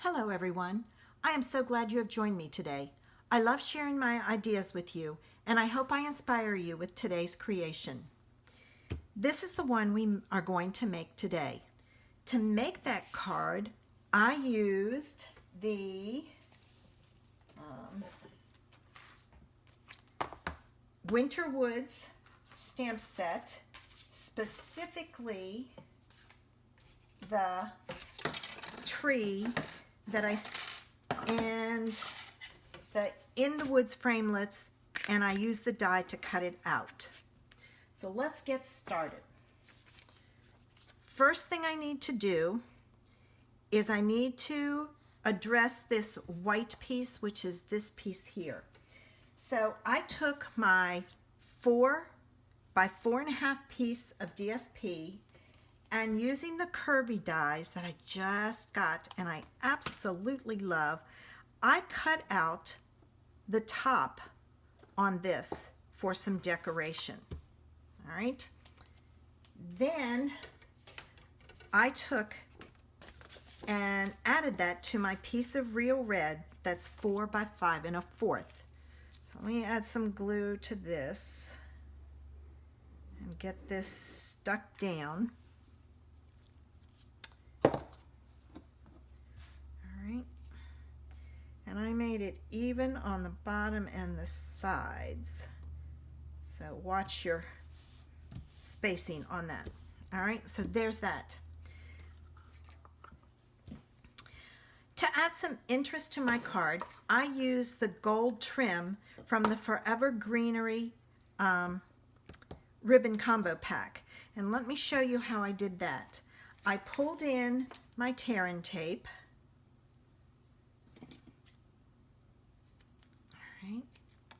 Hello everyone. I am so glad you have joined me today. I love sharing my ideas with you, and I hope I inspire you with today's creation. This is the one we are going to make today. To make that card, I used the Winter Woods stamp set, specifically the tree that and the In the Woods framelits, and I use the die to cut it out. So let's get started. First thing I need to do is I need to address this white piece, which is this piece here. So I took my 4 by 4.5 piece of DSP, and using the Curvy dies that I just got and I absolutely love, I cut out the top on this for some decoration. All right. Then I took and added that to my piece of real red that's 4 by 5 1/4. So let me add some glue to this and get this stuck down. And I made it even on the bottom and the sides. So watch your spacing on that. All right, so there's that. To add some interest to my card, I use the gold trim from the Forever Greenery ribbon combo pack. And let me show you how I did that. I pulled in my tear-in tape.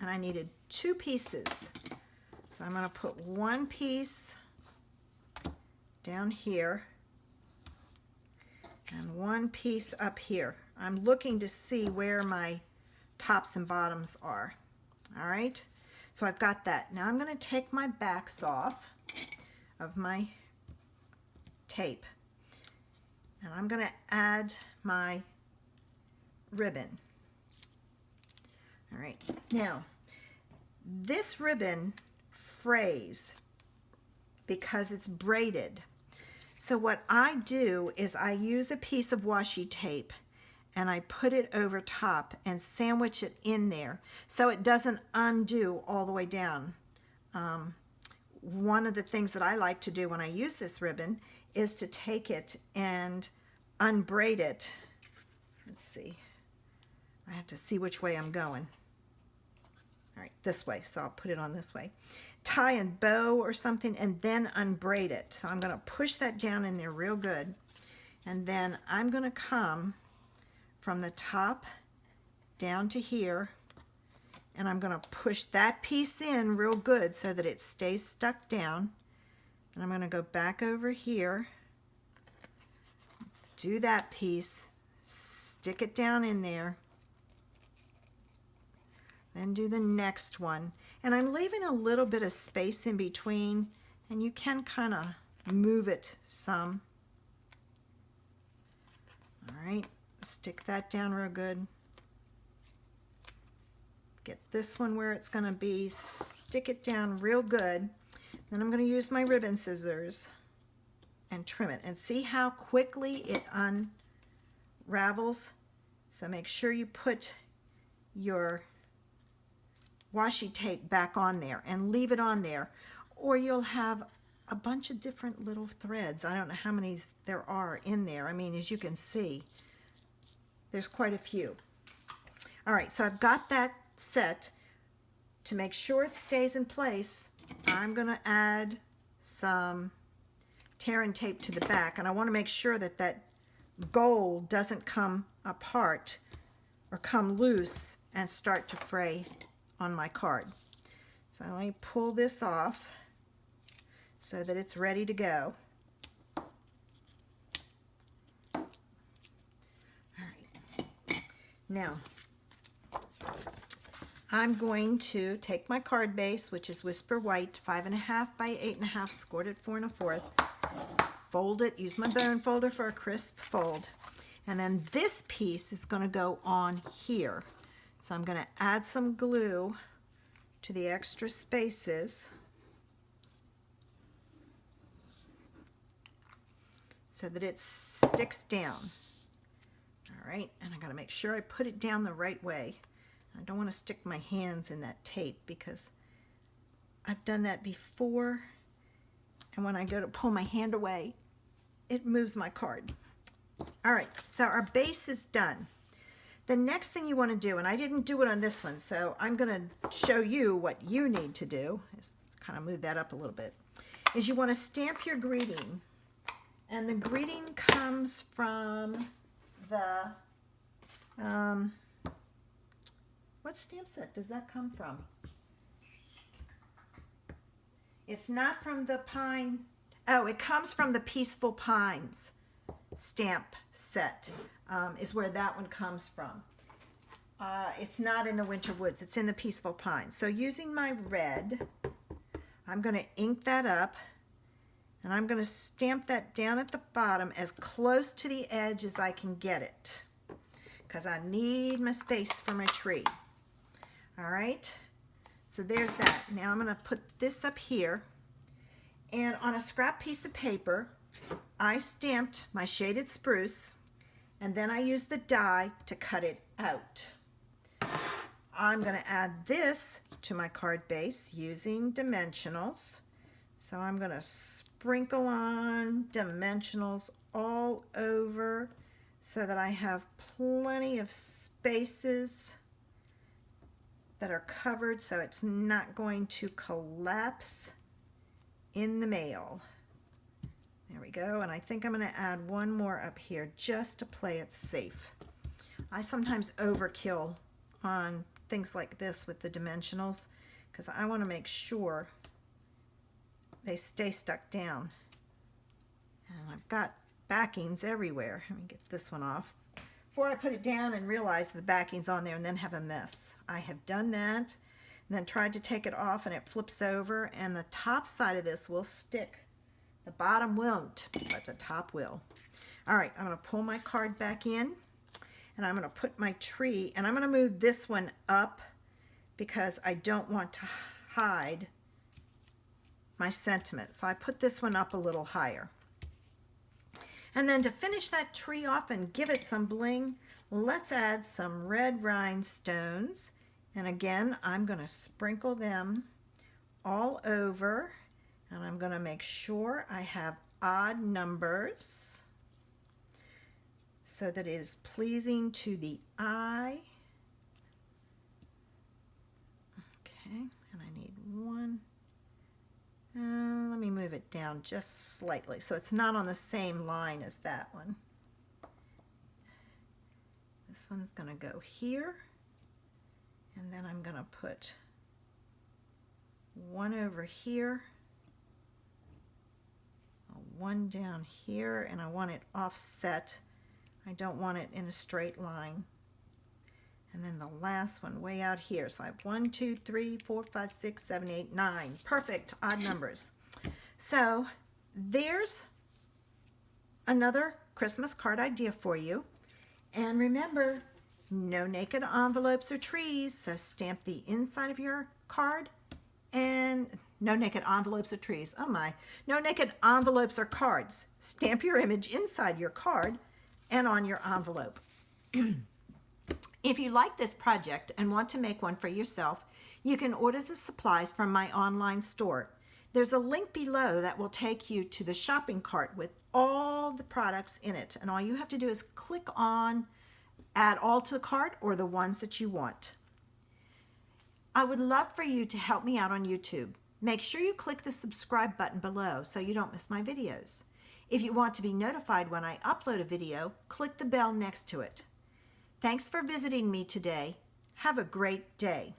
And I needed 2 pieces. So I'm going to put 1 piece down here and 1 piece up here. I'm looking to see where my tops and bottoms are. All right, so I've got that. Now I'm going to take my backs off of my tape, and I'm going to add my ribbon. All right, now this ribbon frays because it's braided. So what I do is I use a piece of washi tape and I put it over top and sandwich it in there so it doesn't undo all the way down. One of the things that I like to do when I use this ribbon is to take it and unbraid it. Let's see. I have to see which way I'm going. All right, this way, so I'll put it on this way. Tie and bow or something and then unbraid it. So I'm going to push that down in there real good. And then I'm going to come from the top down to here, and I'm going to push that piece in real good so that it stays stuck down. And I'm going to go back over here, do that piece, stick it down in there, then do the next one. And I'm leaving a little bit of space in between, and you can kind of move it some. All right, stick that down real good. Get this one where it's going to be, stick it down real good. Then I'm going to use my ribbon scissors and trim it. And see how quickly it unravels? So make sure you put your washi tape back on there and leave it on there, or you'll have a bunch of different little threads. I don't know how many there are in there. I mean, as you can see, there's quite a few. All right, so I've got that set. To make sure it stays in place, I'm going to add some tear-in tape to the back, and I want to make sure that that gold doesn't come apart or come loose and start to fray on my card. So let me pull this off so that it's ready to go. All right. Now, I'm going to take my card base, which is Whisper White, 5.5 by 8.5, scored at 4 1/4, fold it, use my bone folder for a crisp fold, And then this piece is going to go on here. So I'm going to add some glue to the extra spaces so that it sticks down. All right, and I got to make sure I put it down the right way. I don't want to stick my hands in that tape because I've done that before, and when I go to pull my hand away, it moves my card. All right, so our base is done. The next thing you want to do, and I didn't do it on this one, so I'm going to show you what you need to do, is kind of move that up a little bit, is you want to stamp your greeting. And the greeting comes from the, what stamp set does that come from? It's not from the Pine, oh, it comes from the Peaceful Pines stamp set, is where that one comes from. It's not in the Winter Woods, it's in the Peaceful Pines. So using my red, I'm going to ink that up, and I'm going to stamp that down at the bottom as close to the edge as I can get it, because I need my space for my tree. All right, so there's that. Now I'm going to put this up here, and on a scrap piece of paper, I stamped my shaded spruce, and then I used the die to cut it out. I'm going to add this to my card base using dimensionals. So I'm going to sprinkle on dimensionals all over so that I have plenty of spaces that are covered so it's not going to collapse in the mail. There we go, and I think I'm going to add one more up here just to play it safe. I sometimes overkill on things like this with the dimensionals because I want to make sure they stay stuck down. And I've got backings everywhere. Let me get this one off before I put it down and realize the backing's on there and then have a mess. I have done that and then tried to take it off and it flips over, and the top side of this will stick. The bottom won't, but the top will. All right, I'm going to pull my card back in, and I'm going to put my tree, and I'm going to move this one up because I don't want to hide my sentiment. So I put this one up a little higher. And then to finish that tree off and give it some bling, let's add some red rhinestones. And again, I'm going to sprinkle them all over, and I'm going to make sure I have odd numbers so that it is pleasing to the eye. Okay, and I need one. Let me move it down just slightly so it's not on the same line as that one. This one's going to go here, and then I'm going to put one over here, one down here, and I want it offset. I don't want it in a straight line. And then the last one way out here. So I have 1, 2, 3, 4, 5, 6, 7, 8, 9. Perfect, odd numbers. So there's another Christmas card idea for you. And remember, no naked envelopes or trees. So stamp the inside of your card, and no naked envelopes or trees. Oh my, no naked envelopes or cards. Stamp your image inside your card and on your envelope. If you like this project and want to make one for yourself, you can order the supplies from my online store. There's a link below that will take you to the shopping cart with all the products in it. And all you have to do is click on Add All to the Cart or the ones that you want. I would love for you to help me out on YouTube. Make sure you click the subscribe button below so you don't miss my videos. If you want to be notified when I upload a video, click the bell next to it. Thanks for visiting me today. Have a great day.